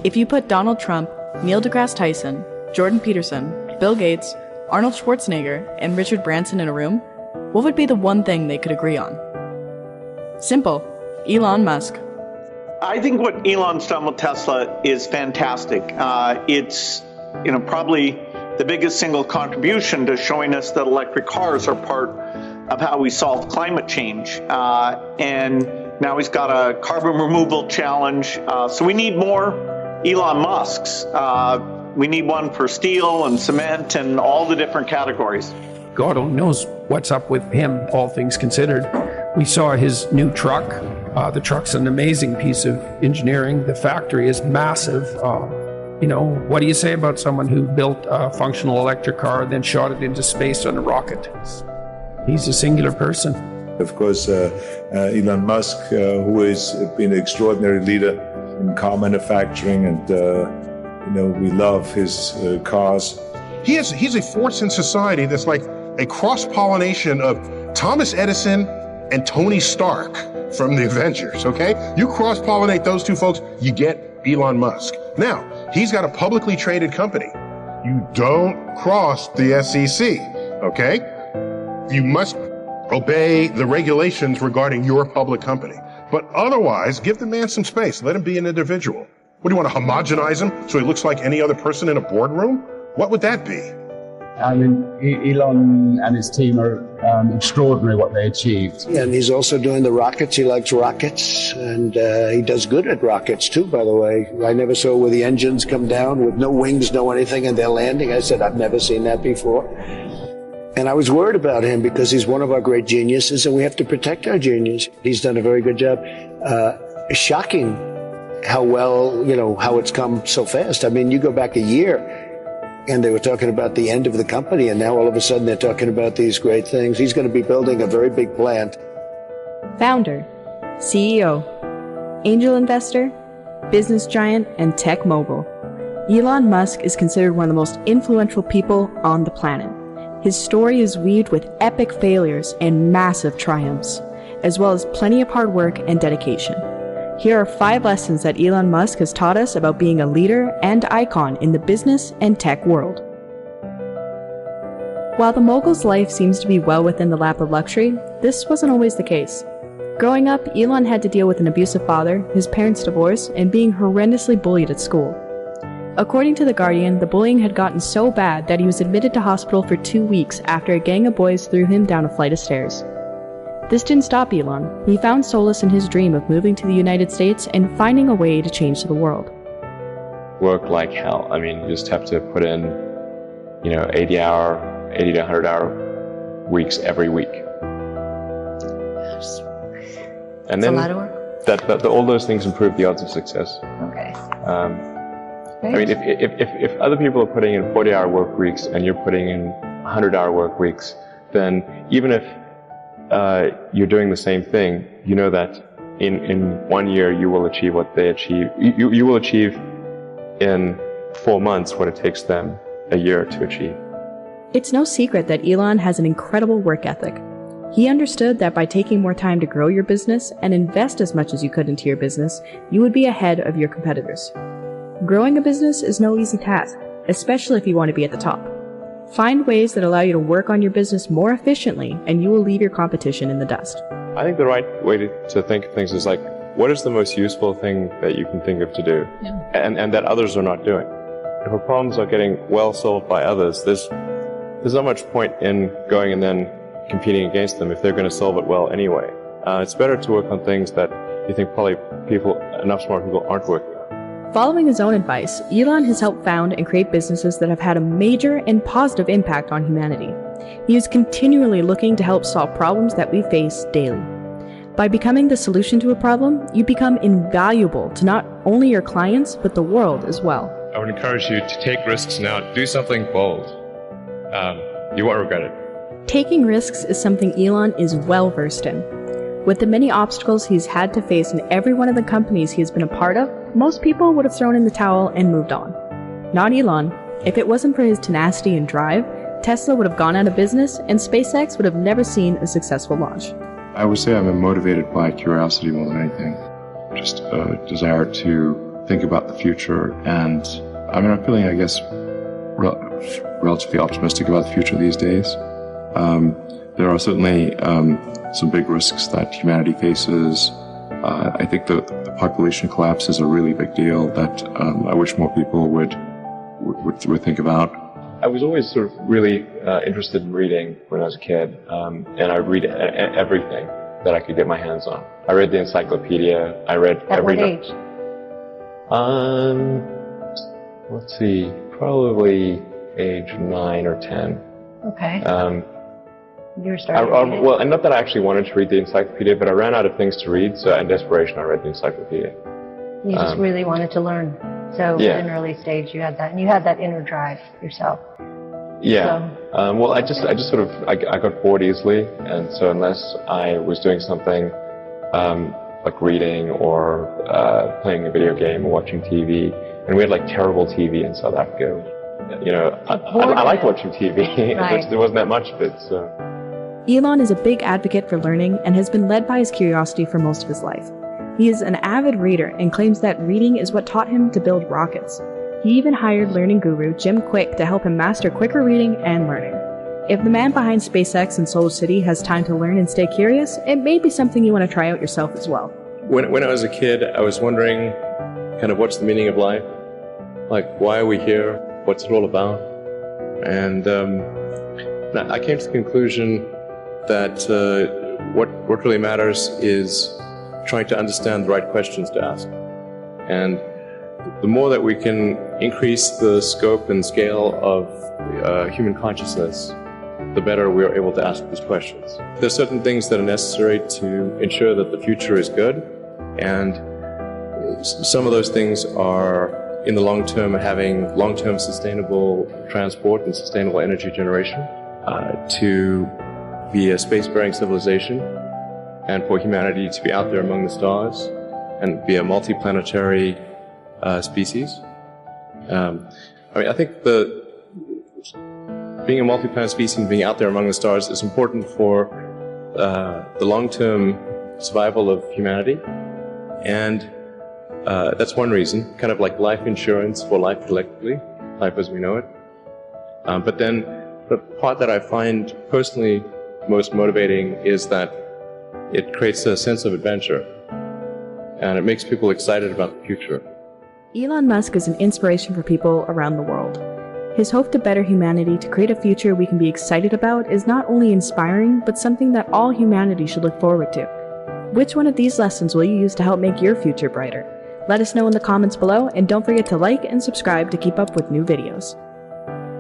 If you put Donald Trump, Neil deGrasse Tyson, Jordan Peterson, Bill Gates, Arnold Schwarzenegger, and Richard Branson in a room, what would be the one thing they could agree on? Simple. Elon Musk. I think what Elon's done with Tesla is fantastic. It's probably the biggest single contribution to showing us that electric cars are part of how we solve climate change. And now he's got a carbon removal challenge. So we need more Elon Musks. We need one for steel and cement and all the different categories. God only knows what's up with him, all things considered. We saw his new truck. The truck's an amazing piece of engineering. The factory is massive. What do you say about someone who built a functional electric car, then shot it into space on a rocket? He's a singular person. Of course, Elon Musk, who has been an extraordinary leader in car manufacturing, and we love his cars. He's a force in society that's like a cross-pollination of Thomas Edison and Tony Stark from the Avengers, okay? You cross-pollinate those two folks, you get Elon Musk. Now, he's got a publicly traded company. You don't cross the SEC, okay? You must obey the regulations regarding your public company. But otherwise, give the man some space. Let him be an individual. What, do you want to homogenize him so he looks like any other person in a boardroom? What would that be? I mean, Elon and his team are extraordinary what they achieved. Yeah, and he's also doing the rockets. He likes rockets, and he does good at rockets too, by the way. I never saw where the engines come down with no wings, no anything, and they're landing. I said, I've never seen that before. And I was worried about him because he's one of our great geniuses, and we have to protect our genius. He's done a very good job. Shocking how well, how it's come so fast. I mean, you go back a year, and they were talking about the end of the company, and now all of a sudden they're talking about these great things. He's going to be building a very big plant. Founder, CEO, angel investor, business giant, and tech mogul. Elon Musk is considered one of the most influential people on the planet. His story is weaved with epic failures and massive triumphs, as well as plenty of hard work and dedication. Here are 5 lessons that Elon Musk has taught us about being a leader and icon in the business and tech world. While the mogul's life seems to be well within the lap of luxury, this wasn't always the case. Growing up, Elon had to deal with an abusive father, his parents' divorce, and being horrendously bullied at school. According to The Guardian, the bullying had gotten so bad that he was admitted to hospital for 2 weeks after a gang of boys threw him down a flight of stairs. This didn't stop Elon. He found solace in his dream of moving to the United States and finding a way to change the world. Work like hell. I mean, you just have to put in, 80 to 100 hour weeks every week. And then a lot of work. All those things improve the odds of success. Okay. I mean, if other people are putting in 40-hour work weeks and you're putting in 100-hour work weeks, then even if you're doing the same thing, you know that in 1 year you will achieve what they achieve. You will achieve in 4 months what it takes them a year to achieve. It's no secret that Elon has an incredible work ethic. He understood that by taking more time to grow your business and invest as much as you could into your business, you would be ahead of your competitors. Growing a business is no easy task, especially if you want to be at the top. Find ways that allow you to work on your business more efficiently, and you will leave your competition in the dust. I think the right way to think of things is like, what is the most useful thing that you can think of to do, and that others are not doing? If our problems are getting well solved by others, there's not much point in going and then competing against them if they're going to solve it well anyway. It's better to work on things that you think probably enough smart people aren't working on. Following his own advice, Elon has helped found and create businesses that have had a major and positive impact on humanity. He is continually looking to help solve problems that we face daily. By becoming the solution to a problem, you become invaluable to not only your clients, but the world as well. I would encourage you to take risks now. Do something bold. You won't regret it. Taking risks is something Elon is well versed in. With the many obstacles he's had to face in every one of the companies he has been a part of, most people would have thrown in the towel and moved on. Not Elon. If it wasn't for his tenacity and drive, Tesla would have gone out of business and SpaceX would have never seen a successful launch. I would say I'm motivated by curiosity more than anything. Just a desire to think about the future. And I mean, I'm feeling, I guess, relatively optimistic about the future these days. There are certainly some big risks that humanity faces. I think the population collapse is a really big deal that I wish more people would think about. I was always sort of really interested in reading when I was a kid, and I read everything that I could get my hands on. I read the encyclopedia. I read every. At what age? Let's see, probably age 9 or 10. Okay. You were starting reading? Well, and not that I actually wanted to read the encyclopedia, but I ran out of things to read, so in desperation I read the encyclopedia. You just really wanted to learn. So yeah. at an early stage you had that, and you had that inner drive yourself. Yeah. So. Well, I just sort of, I got bored easily, and so unless I was doing something like reading or playing a video game or watching TV, and we had like terrible TV in South Africa. You know, I like watching TV, right. There wasn't that much of it, so. Elon is a big advocate for learning and has been led by his curiosity for most of his life. He is an avid reader and claims that reading is what taught him to build rockets. He even hired learning guru Jim Quick to help him master quicker reading and learning. If the man behind SpaceX and Solar City has time to learn and stay curious, it may be something you want to try out yourself as well. When I was a kid, I was wondering kind of what's the meaning of life? Like, why are we here? What's it all about? And I came to the conclusion that what really matters is trying to understand the right questions to ask. And the more that we can increase the scope and scale of human consciousness, the better we are able to ask these questions. There are certain things that are necessary to ensure that the future is good, and some of those things are, in the long term, having long-term sustainable transport and sustainable energy generation, to be a spacefaring civilization, and for humanity to be out there among the stars and be a multi-planetary species. I mean, I think being a multi-planet species and being out there among the stars is important for the long-term survival of humanity, and that's one reason, kind of like life insurance for life collectively, life as we know it. But then the part that I find personally most motivating is that it creates a sense of adventure, and it makes people excited about the future. Elon Musk is an inspiration for people around the world. His hope to better humanity to create a future we can be excited about is not only inspiring, but something that all humanity should look forward to. Which one of these lessons will you use to help make your future brighter? Let us know in the comments below, and don't forget to like and subscribe to keep up with new videos.